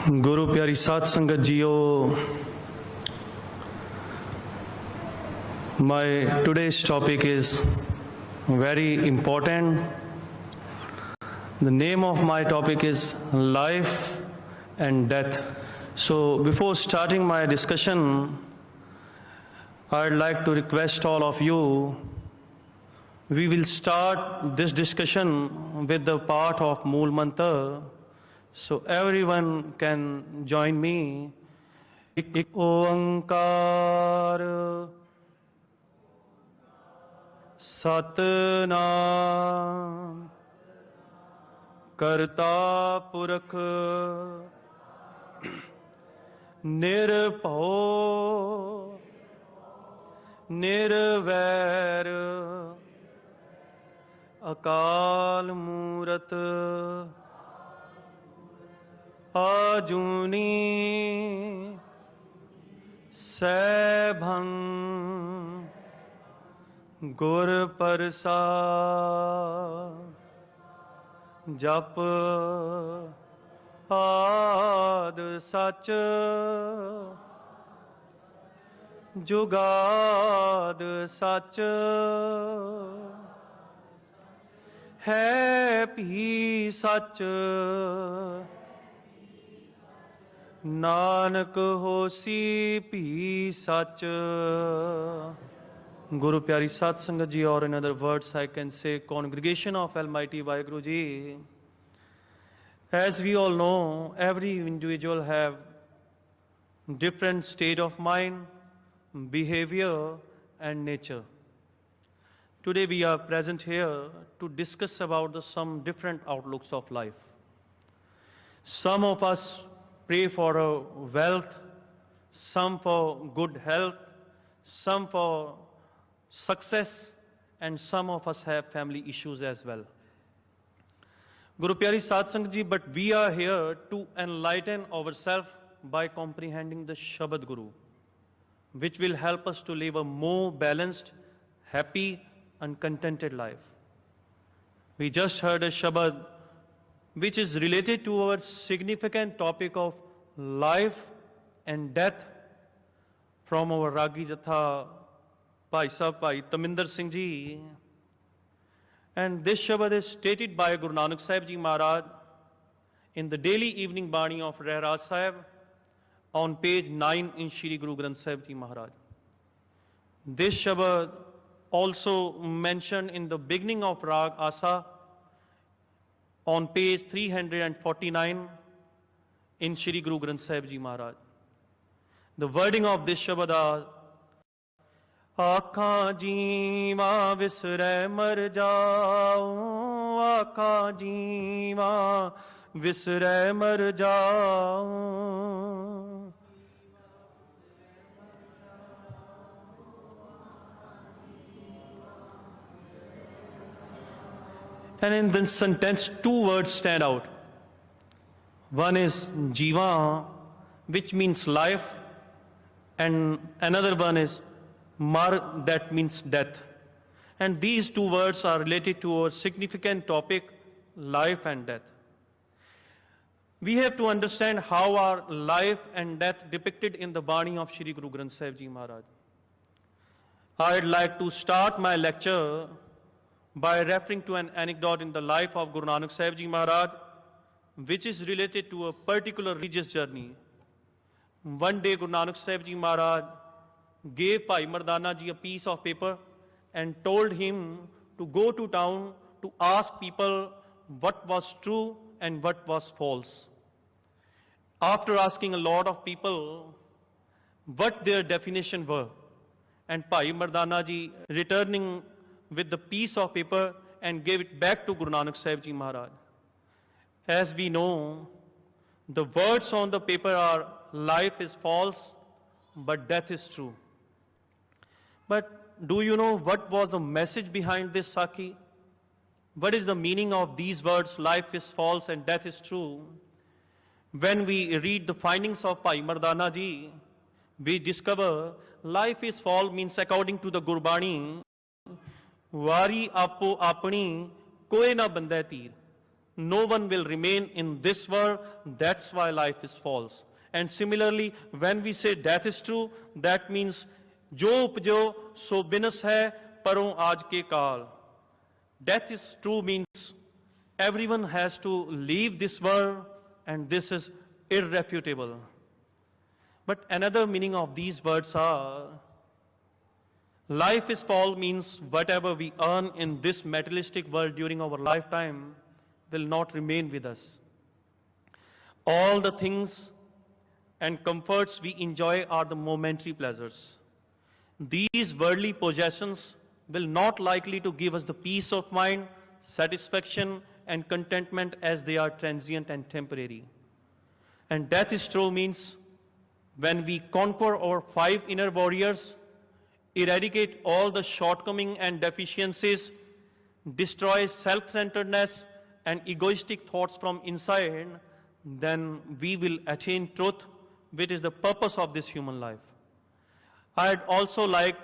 गुरु प्यारी साध संगत जियो, my today's topic is very important. The name of my topic is life and death. So before starting my discussion, I'd like to request all of you, we will start this discussion with the part of Mool Mantra. So everyone can join me. Ik Oankar Satnam Karta Purakh Nirbhau Nirvair Akal Moorat Ajuni Sebhang Gur Parsa Jap Ad Sach Jugad Sach Hai Bhi Sach Nanak hosi bhi sach. Guru Pyari Sat Sangat Ji, or in other words I can say congregation of Almighty Vaheguru Ji. As we all know, every individual have different state of mind, behavior and nature. Today we are present here to discuss about some different outlooks of life. Some of us pray for wealth, some for good health, some for success, and some of us have family issues as well. Guru Pyari Satsang Ji, but we are here to enlighten ourselves by comprehending the Shabad Guru, which will help us to live a more balanced, happy, and contented life. We just heard a Shabad which is related to our significant topic of life and death from our Ragi Jatha, Bhai Sahib, Bhai Taminder Singh Ji. And this Shabad is stated by Guru Nanak Sahib Ji Maharaj in the daily evening Bani of Rehraj Sahib on page 9 in Shri Guru Granthi Sahib Ji Maharaj. This Shabad also mentioned in the beginning of Rag Asa on page 349 in Shri Guru Granthi Sahib Ji Maharaj. The wording of this Shabad are Aakhan jeeva visre mar jao, Aakhan jeeva visre mar jao. And in this sentence, two words stand out. One is jiva, which means life, and another one is mar, that means death. And these two words are related to our significant topic, life and death. We have to understand how are life and death depicted in the Bani of Shri Guru Granthi Sahib Ji Maharaj. I'd like to start my lecture by referring to an anecdote in the life of Guru Nanak Sahib Ji Maharaj, which is related to a particular religious journey. One day Guru Nanak Sahib Ji Maharaj gave Bhai Mardana Ji a piece of paper and told him to go to town to ask people what was true and what was false. After asking a lot of people what their definition were, and Bhai Mardana Ji returning with the piece of paper and gave it back to Guru Nanak Sahib Ji Maharaj. As we know, the words on the paper are life is false, but death is true. But do you know what was the message behind this Sakhi? What is the meaning of these words, life is false and death is true? When we read the findings of Bhai Mardana Ji, we discover life is false means according to the Gurbani, Wari apo apni koi na bandai teer. No one will remain in this world. That's why life is false. And similarly, when we say death is true, that means jo upjo so binas hai paron aaj ke kaal. Death is true means everyone has to leave this world, and this is irrefutable. But another meaning of these words are, life is false means whatever we earn in this materialistic world during our lifetime will not remain with us. All the things and comforts we enjoy are the momentary pleasures. These worldly possessions will not likely to give us the peace of mind, satisfaction, and contentment, as they are transient and temporary. And death is true means when we conquer our 5 inner warriors, eradicate all the shortcomings and deficiencies, destroy self-centeredness and egoistic thoughts from inside, then we will attain truth, which is the purpose of this human life. I'd also like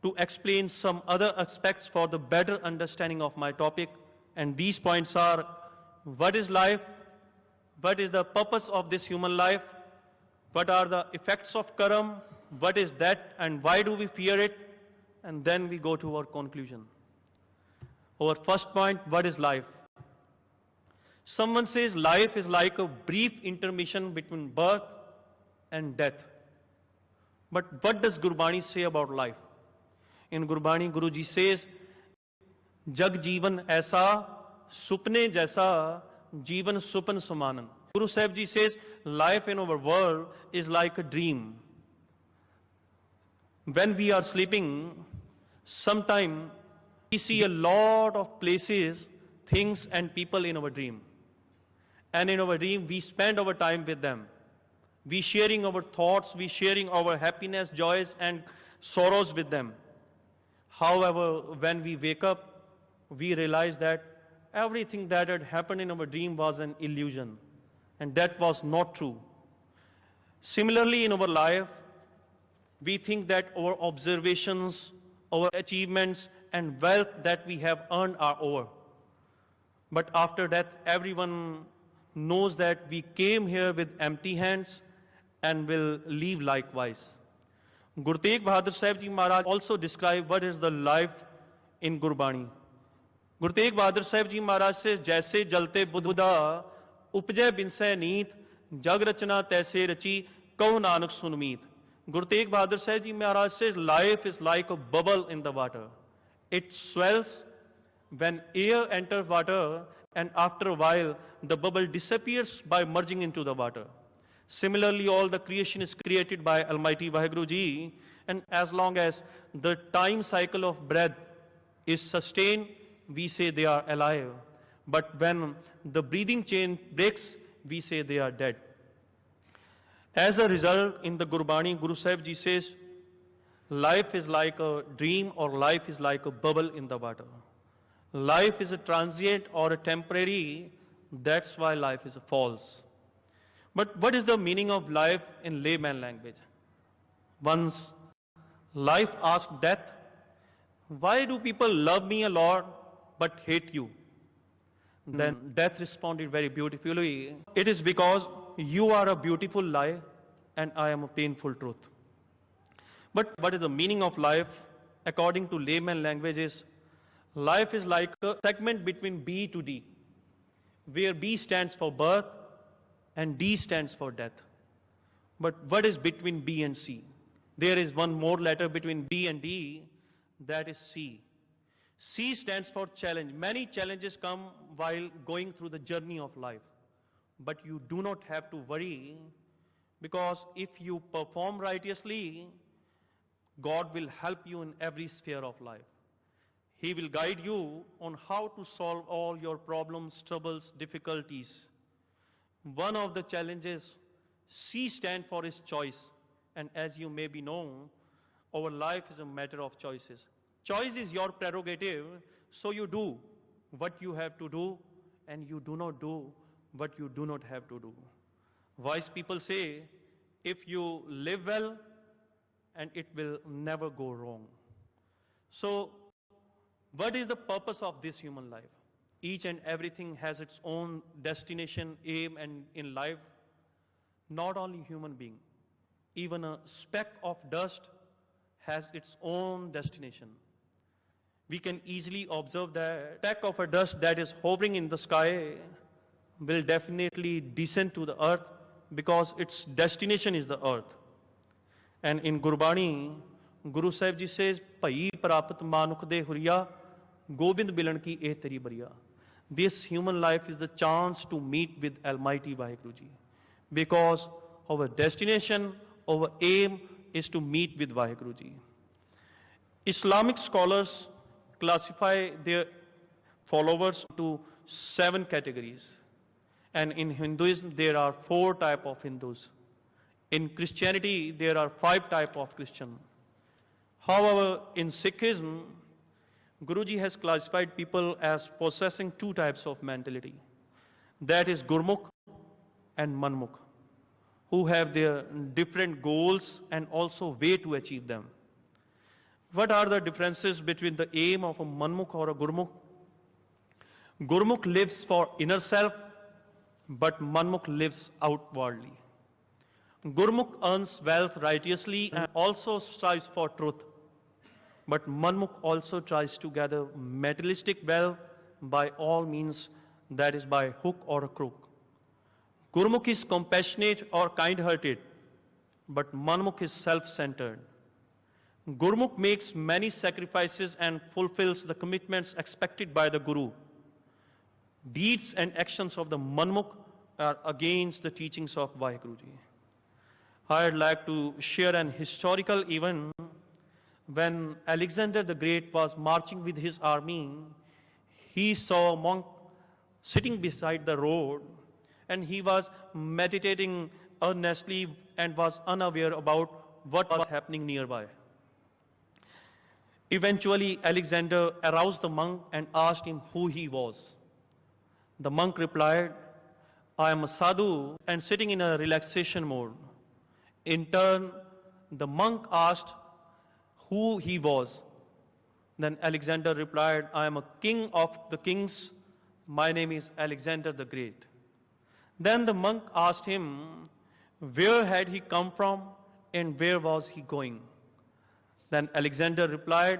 to explain some other aspects for the better understanding of my topic, and these points are: what is life? What is the purpose of this human life? What are the effects of karma? What is that and why do we fear it? And then we go to our conclusion. Our first point, what is life? Someone says life is like a brief intermission between birth and death. But what does Gurbani say about life? In Gurbani, Guruji says, Jag Jeevan Aisa, Supne Jaisa, Jeevan Supan Samanan. Guru Sahib Ji says, life in our world is like a dream. When we are sleeping, sometime we see a lot of places, things and people in our dream. And in our dream, we spend our time with them. We sharing our thoughts, we sharing our happiness, joys and sorrows with them. However, when we wake up, we realize that everything that had happened in our dream was an illusion. And that was not true. Similarly, in our life, we think that our observations, our achievements, and wealth that we have earned are over. But after death, everyone knows that we came here with empty hands and will leave likewise. Guru Tegh Bahadur Sahib Ji Maharaj also describe what is the life in Gurbani. Guru Tegh Bahadur Sahib Ji Maharaj says, Jaise jalte Buddha, upjay binsay neet, jag rachna taise rachi, kau nanak sunmeet. Guru Tegh Bahadur Sahib Ji Maharaj says, life is like a bubble in the water. It swells when air enters water, and after a while, the bubble disappears by merging into the water. Similarly, all the creation is created by Almighty Vaheguru Ji, and as long as the time cycle of breath is sustained, we say they are alive. But when the breathing chain breaks, we say they are dead. As a result, in the Gurbani, Guru Sahib Ji says, life is like a dream or life is like a bubble in the water. Life is a transient or a temporary, that's why life is false. But what is the meaning of life in layman language? Once life asked death, why do people love me a lot but hate you? Then death responded very beautifully, it is because you are a beautiful lie and I am a painful truth. But what is the meaning of life according to layman language is, life is like a segment between B to D, where B stands for birth and D stands for death. But what is between B and C? There is one more letter between B and D, that is C. C stands for challenge. Many challenges come while going through the journey of life. But you do not have to worry, because if you perform righteously, God will help you in every sphere of life. He will guide you on how to solve all your problems, troubles, difficulties. One of the challenges, C stands for is choice. And as you may be known, our life is a matter of choices. Choice is your prerogative, so you do what you have to do and you do not do what you do not have to do. Wise people say, if you live well, and it will never go wrong. So, what is the purpose of this human life? Each and everything has its own destination, aim, and in life, not only human being, even a speck of dust has its own destination. We can easily observe that speck of a dust that is hovering in the sky will definitely descend to the earth because its destination is the earth. And in Gurbani, Guru Sahib Ji says, Bhai prapat manuk de huriya, Gobind bilan ki eh teri bariya. This human life is the chance to meet with Almighty Vaheguru Ji. Because our destination, our aim is to meet with Vaheguru Ji. Islamic scholars classify their followers to 7 categories. And in Hinduism, there are 4 types of Hindus. In Christianity, there are 5 types of Christian. However, in Sikhism, Guruji has classified people as possessing 2 types of mentality. That is Gurmukh and Manmukh, who have their different goals and also way to achieve them. What are the differences between the aim of a Manmukh or a Gurmukh? Gurmukh lives for inner self, but Manmukh lives outwardly. Gurmukh earns wealth righteously and also strives for truth. But Manmukh also tries to gather materialistic wealth by all means, that is by hook or a crook. Gurmukh is compassionate or kind-hearted, but Manmukh is self-centered. Gurmukh makes many sacrifices and fulfills the commitments expected by the Guru. Deeds and actions of the Manmukh are against the teachings of Vaheguru Ji. I'd like to share an historical event. When Alexander the Great was marching with his army, he saw a monk sitting beside the road, and he was meditating earnestly and was unaware about what was happening nearby. Eventually, Alexander aroused the monk and asked him who he was. The monk replied, I am a sadhu and sitting in a relaxation mode. In turn, the monk asked who he was. Then Alexander replied, I am a king of the kings. My name is Alexander the Great. Then the monk asked him, where had he come from and where was he going? Then Alexander replied,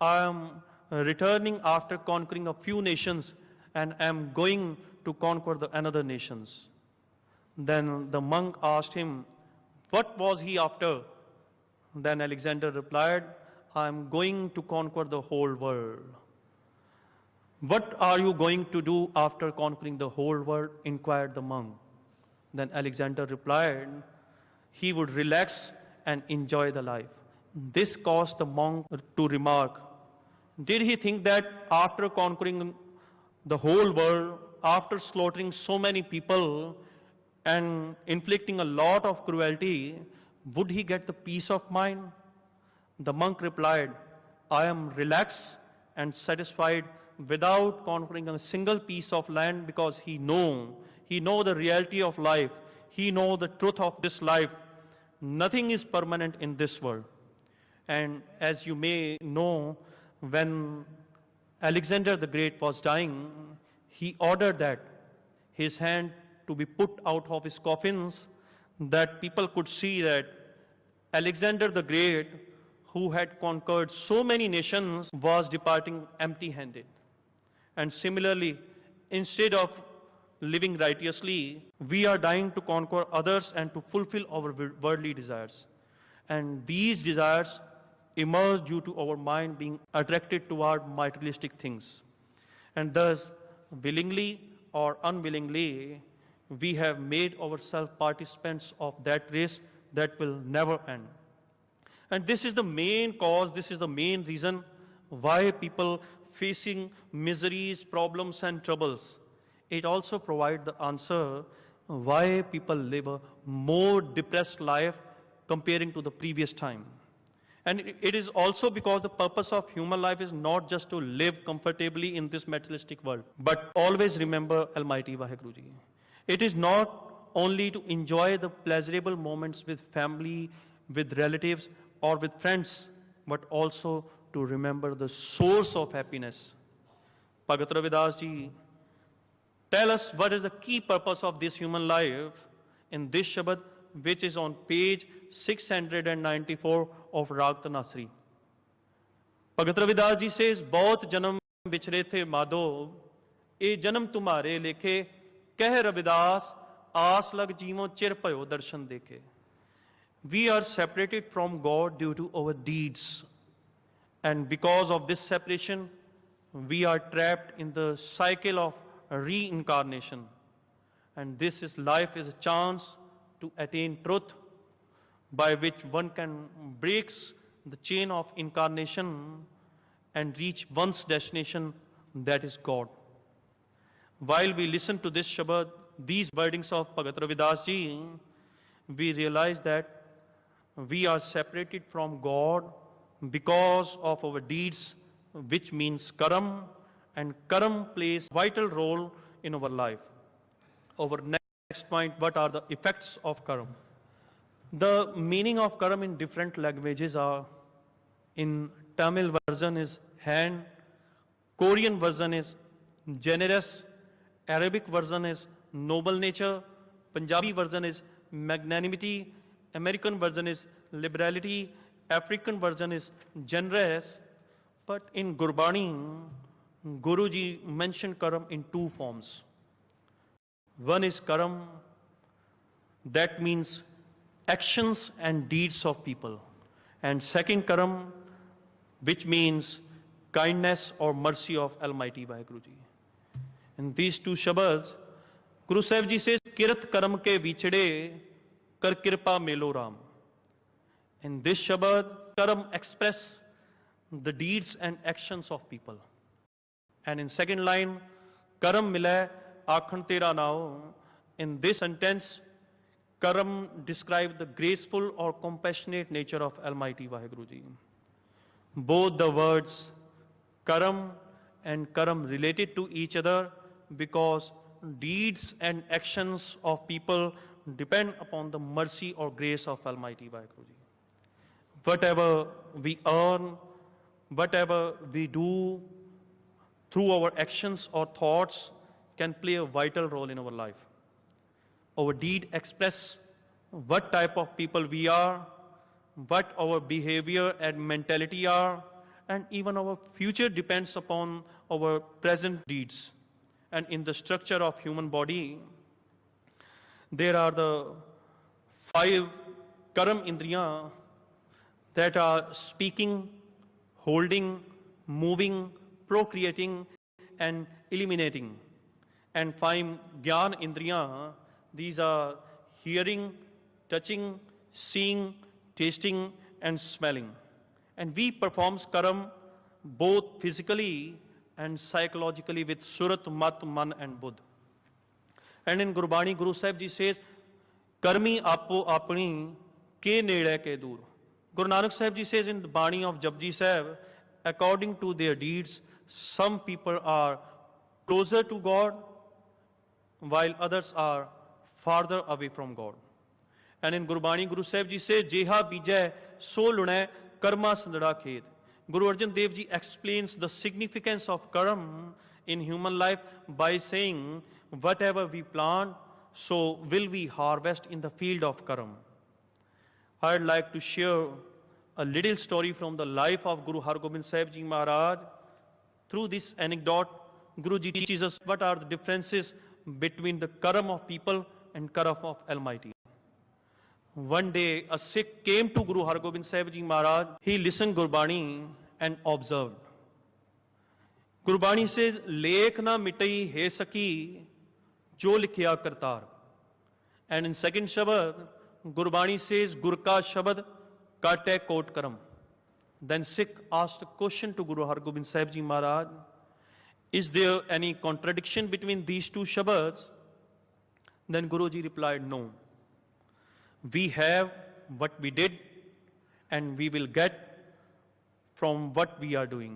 I am returning after conquering a few nations and am going to conquer the another nations. Then the monk asked him, what was he after? Then Alexander replied, I am going to conquer the whole world. What are you going to do after conquering the whole world? Inquired the monk. Then Alexander replied, he would relax and enjoy the life. This caused the monk to remark, did he think that after conquering the whole world, after slaughtering so many people and inflicting a lot of cruelty, would he get the peace of mind? The monk replied, I am relaxed and satisfied without conquering a single piece of land because he know the reality of life. He know the truth of this life. Nothing is permanent in this world. And as you may know, when Alexander the Great was dying, he ordered that his hand to be put out of his coffins, that people could see that Alexander the Great, who had conquered so many nations, was departing empty-handed. And similarly, instead of living righteously, we are dying to conquer others and to fulfill our worldly desires. And these desires emerge due to our mind being attracted toward materialistic things. And thus, willingly or unwillingly, we have made ourselves participants of that race that will never end. And this is the main cause, this is the main reason why people facing miseries, problems and troubles. It also provides the answer why people live a more depressed life comparing to the previous time. And it is also because the purpose of human life is not just to live comfortably in this materialistic world, but always remember Almighty Vaheguru Ji. It is not only to enjoy the pleasurable moments with family, with relatives, or with friends, but also to remember the source of happiness. Bhagat Ravidas ji tell us what is the key purpose of this human life in this Shabad, which is on page 694 of Rag Tanasri. Bhagat Ravidas ji says, "Bahut janam bichre the madho, e janam tumhare lekhe, keh Ravidas, aas lag jeevo chir payo darshan dekhe." We are separated from God due to our deeds. And because of this separation, we are trapped in the cycle of reincarnation. And this is life is a chance to attain truth by which one can break the chain of incarnation and reach one's destination, that is God. While we listen to this Shabad, these wordings of Bhagat Ravidas ji, we realize that we are separated from God because of our deeds, which means karam, and karam plays a vital role in our life. Our next point, what are the effects of karam? The meaning of karam in different languages are, in Tamil version is hand, Korean version is generous, Arabic version is noble nature, Punjabi version is magnanimity, American version is liberality, African version is generous. But in Gurbani, Guruji mentioned karam in two forms. One is karam, that means actions and deeds of people. And second karam, which means kindness or mercy of Almighty Vaheguruji. In these two Shabads, Guru Sahib Ji says, "Kirat karam ke vichde, kar kirpa melo ram." In this Shabad, karam express the deeds and actions of people. And in second line, karam mila akhan tera nao. In this sentence, karam describes the graceful or compassionate nature of Almighty Vaheguruji. Both the words karam and karam related to each other because deeds and actions of people depend upon the mercy or grace of Almighty Vaheguruji. Whatever we earn, whatever we do through our actions or thoughts can play a vital role in our life. Our deed express what type of people we are, what our behavior and mentality are, and even our future depends upon our present deeds. And in the structure of human body, there are the 5 karam indriya that are speaking, holding, moving, procreating, and eliminating. And 5 Gyani indriya, these are hearing, touching, seeing, tasting, and smelling. And we perform karam both physically and psychologically with surat, mat, man, and buddh. And in Gurbani, Guru Sahib Ji says, "Karmi apo apni ke nede ke dur." Guru Nanak Sahib Ji says in the Bani of Japji Sahib, according to their deeds, some people are closer to God, while others are farther away from God. And in Gurbani, Guru Sahib Ji says, "Jeha bijay so lunay karma sandra khet." Guru Arjan Dev Ji explains the significance of karam in human life by saying, whatever we plant, so will we harvest in the field of karam. I'd like to share a little story from the life of Guru Hargobind Sahib Ji Maharaj. Through this anecdote, Guruji teaches us what are the differences between the karam of people and karam of Almighty. One day, a Sikh came to Guru Hargobind Sahib Ji Maharaj. He listened Gurbani and observed. Gurbani says, "Lekh na mitai he saki, jo likhya kartar." And in second Shabad, Gurbani says, "Gur ka Shabad kate kot karam." Then Sikh asked a question to Guru Hargobind Sahib Ji Maharaj, "Is there any contradiction between these two Shabads?" Then Guruji replied, "No. We have what we did and we will get from what we are doing."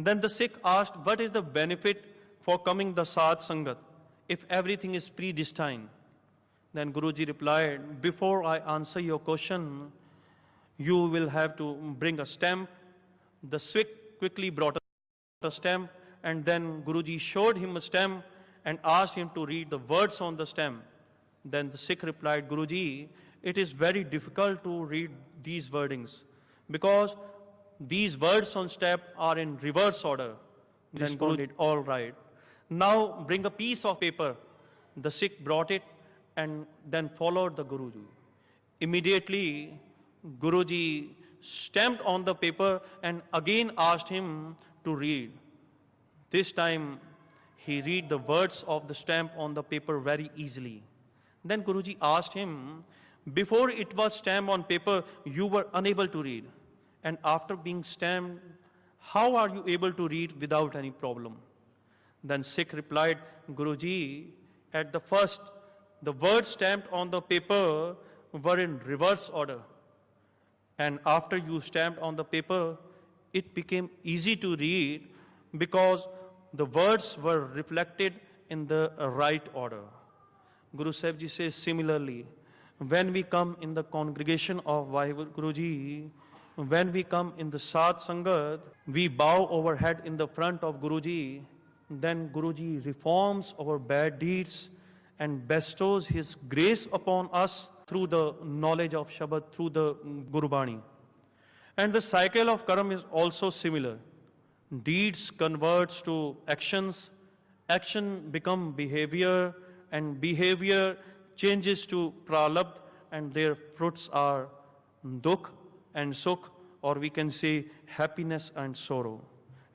Then the Sikh asked, "What is the benefit for coming the Sadh Sangat if everything is predestined?" Then Guruji replied, "Before I answer your question, you will have to bring a stamp." The Sikh quickly brought a stamp and then Guruji showed him a stem and asked him to read the words on the stem. Then the Sikh replied, Guruji, it is very difficult to read these wordings because these words on stem are in reverse order. Then Guruji did, all right. Now bring a piece of paper. The Sikh brought it and then followed the Guruji. Immediately, Guruji stamped on the paper and again asked him to read. This time, he read the words of the stamp on the paper very easily. Then Guruji asked him, before it was stamped on paper, you were unable to read. And after being stamped, how are you able to read without any problem? Then Sikh replied, Guruji, at the first, the words stamped on the paper were in reverse order. And after you stamped on the paper, it became easy to read because the words were reflected in the right order. Guru Sahib Ji says similarly, when we come in the congregation of Guruji, when we come in the Sadh Sangat, we bow our head in the front of Guruji, then Guruji reforms our bad deeds and bestows his grace upon us through the knowledge of Shabad, through the Gurbani. And the cycle of karma is also similar. Deeds converts to actions, action become behavior, and behavior changes to pralabdha, and their fruits are dukh and sukh, or we can say happiness and sorrow.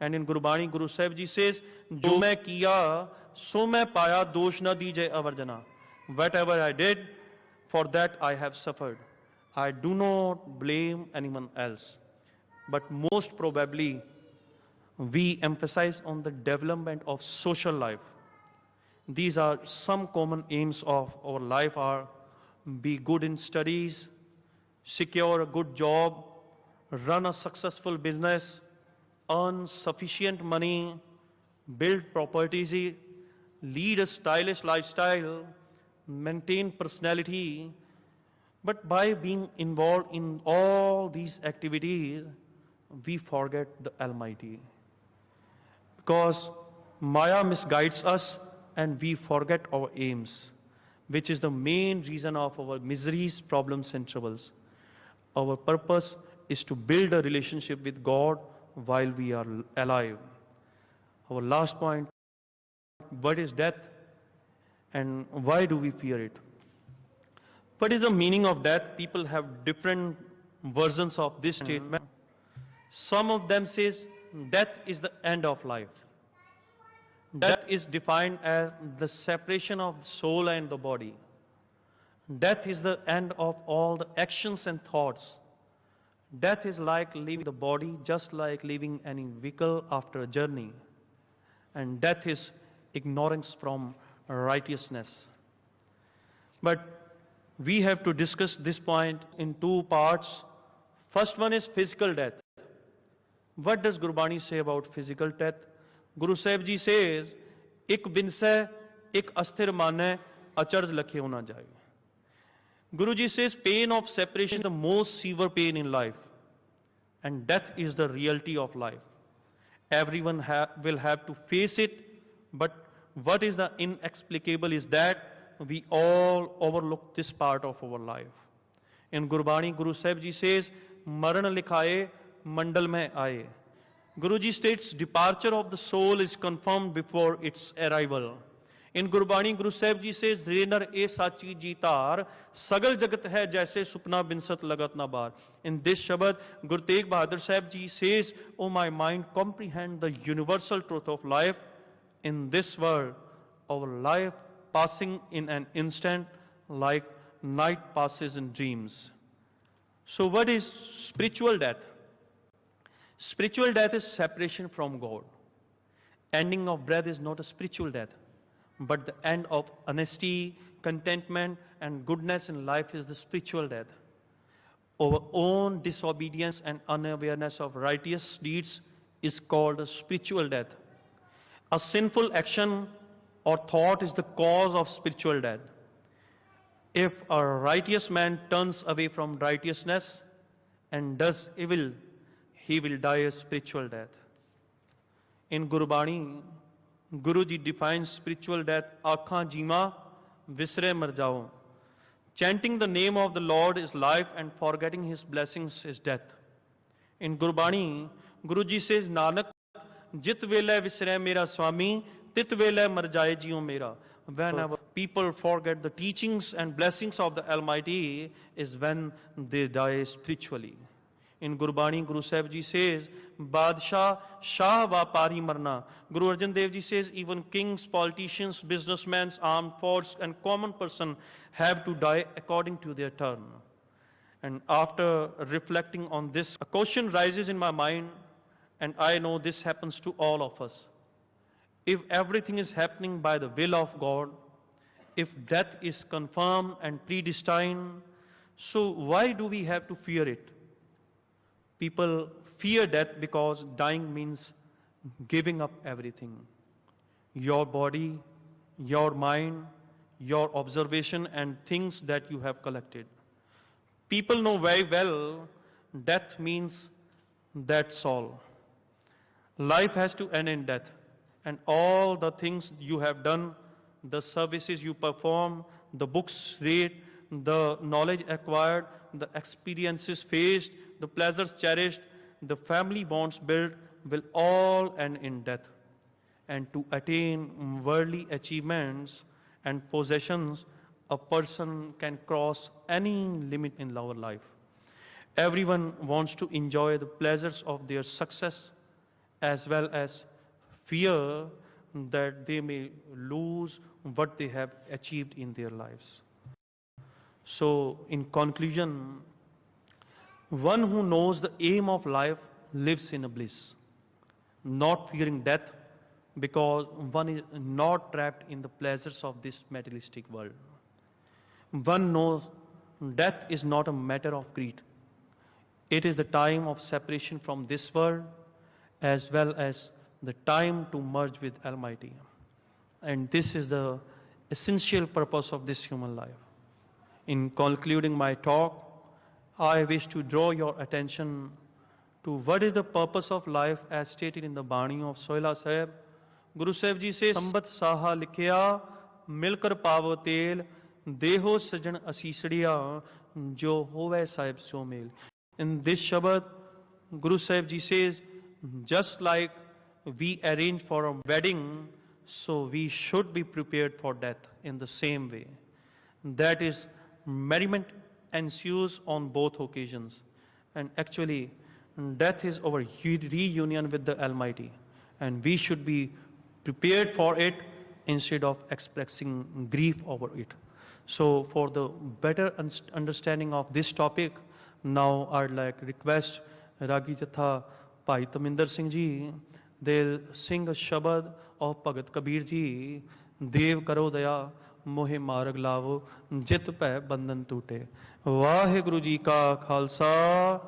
And in Gurbani, Guru Sahib Ji says, Jo main kiya, so main paya, dosh na dije avarjana. Whatever I did, for that I have suffered. I do not blame anyone else. But most probably, we emphasize on the development of social life. These are some common aims of our life are be good in studies, secure a good job, run a successful business, earn sufficient money, build properties, lead a stylish lifestyle, maintain personality. But by being involved in all these activities, we forget the Almighty. Because Maya misguides us and we forget our aims, which is the main reason of our miseries, problems and troubles. Our purpose is to build a relationship with God while we are alive. Our last point, what is death and why do we fear it? What is the meaning of death? People have different versions of this statement. Some of them says death is the end of life. Death is defined as the separation of the soul and the body. Death is the end of all the actions and thoughts. Death is like leaving the body, just like leaving any vehicle after a journey. And death is ignorance from righteousness. But we have to discuss this point in two parts. First one is physical death. What does Gurbani say about physical death? Guru Sahib Ji says, "Ik binsai, ik asthir manai, acharj lakhe hona jaye." Guruji says, pain of separation is the most severe pain in life. And death is the reality of life. Everyone will have to face it. But what is the inexplicable is that we all overlook this part of our life. In Gurbani, Guru Sahib Ji says, "Maran likhaye, mandal mein aaye." Guruji states, departure of the soul is confirmed before its arrival. In Gurbani, Guru Sahib Ji says, "Renar e sachi jitar, sagal jagat hai jaise supna binsat lagat na bar." In this Shabad, Guru Tegh Bahadur Sahib Ji says, "Oh my mind, comprehend the universal truth of life. In this world, our life passing in an instant like night passes in dreams." So what is spiritual death? Spiritual death is separation from God. Ending of breath is not a spiritual death, but the end of honesty, contentment, and goodness in life is the spiritual death. Our own disobedience and unawareness of righteous deeds is called a spiritual death. A sinful action or thought is the cause of spiritual death. If a righteous man turns away from righteousness and does evil, he will die a spiritual death. In Gurbani, Guruji defines spiritual death, Akhan jima visre mar jao. Chanting the name of the Lord is life and forgetting His blessings is death. In Gurbani, Guruji says, Nanak, jit vele visre mera swami, tit vele mar jaye jiyo mera. Whenever people forget the teachings and blessings of the Almighty is when they die spiritually. In Gurbani, Guru Sahib Ji says, Badshah, Shah Vapari Marna. Guru Arjan Dev Ji says, even kings, politicians, businessmen, armed force, and common person have to die according to their turn. And after reflecting on this, a question rises in my mind, and I know this happens to all of us. If everything is happening by the will of God, if death is confirmed and predestined, so why do we have to fear it? People fear death because dying means giving up everything. Your body, your mind, your observation and things that you have collected. People know very well death means that's all. Life has to end in death. And all the things you have done, the services you perform, the books read, the knowledge acquired, the experiences faced, the pleasures cherished, the family bonds built will all end in death. And to attain worldly achievements and possessions, a person can cross any limit in our life. Everyone wants to enjoy the pleasures of their success as well as fear that they may lose what they have achieved in their lives. So, in conclusion, one who knows the aim of life lives in a bliss, not fearing death because one is not trapped in the pleasures of this materialistic world. One knows death is not a matter of greed. It is the time of separation from this world as well as the time to merge with Almighty. And this is the essential purpose of this human life. In concluding my talk, I wish to draw your attention to what is the purpose of life as stated in the Bani of Sohila Sahib. Guru Sahib Ji says, Sambat Saha Likhya, Milkar Pavo Tel, Deho Sajan Asisadiya, Jo Hove Sahib So Mel. In this Shabad, Guru Sahib Ji says, just like we arrange for a wedding, so we should be prepared for death in the same way. That is, merriment ensues on both occasions. And actually, death is our reunion with the Almighty. And we should be prepared for it instead of expressing grief over it. So for the better understanding of this topic, now I'd like to request Ragi Jatha Bhai Taminder Singh Ji, they'll sing a Shabad of Bhagat Kabir Ji, Dev Karo Daya, Mohe Marag Lavo, Jit Pੈ Bandan Tute. Vaheguru Ji Ka Khalsa,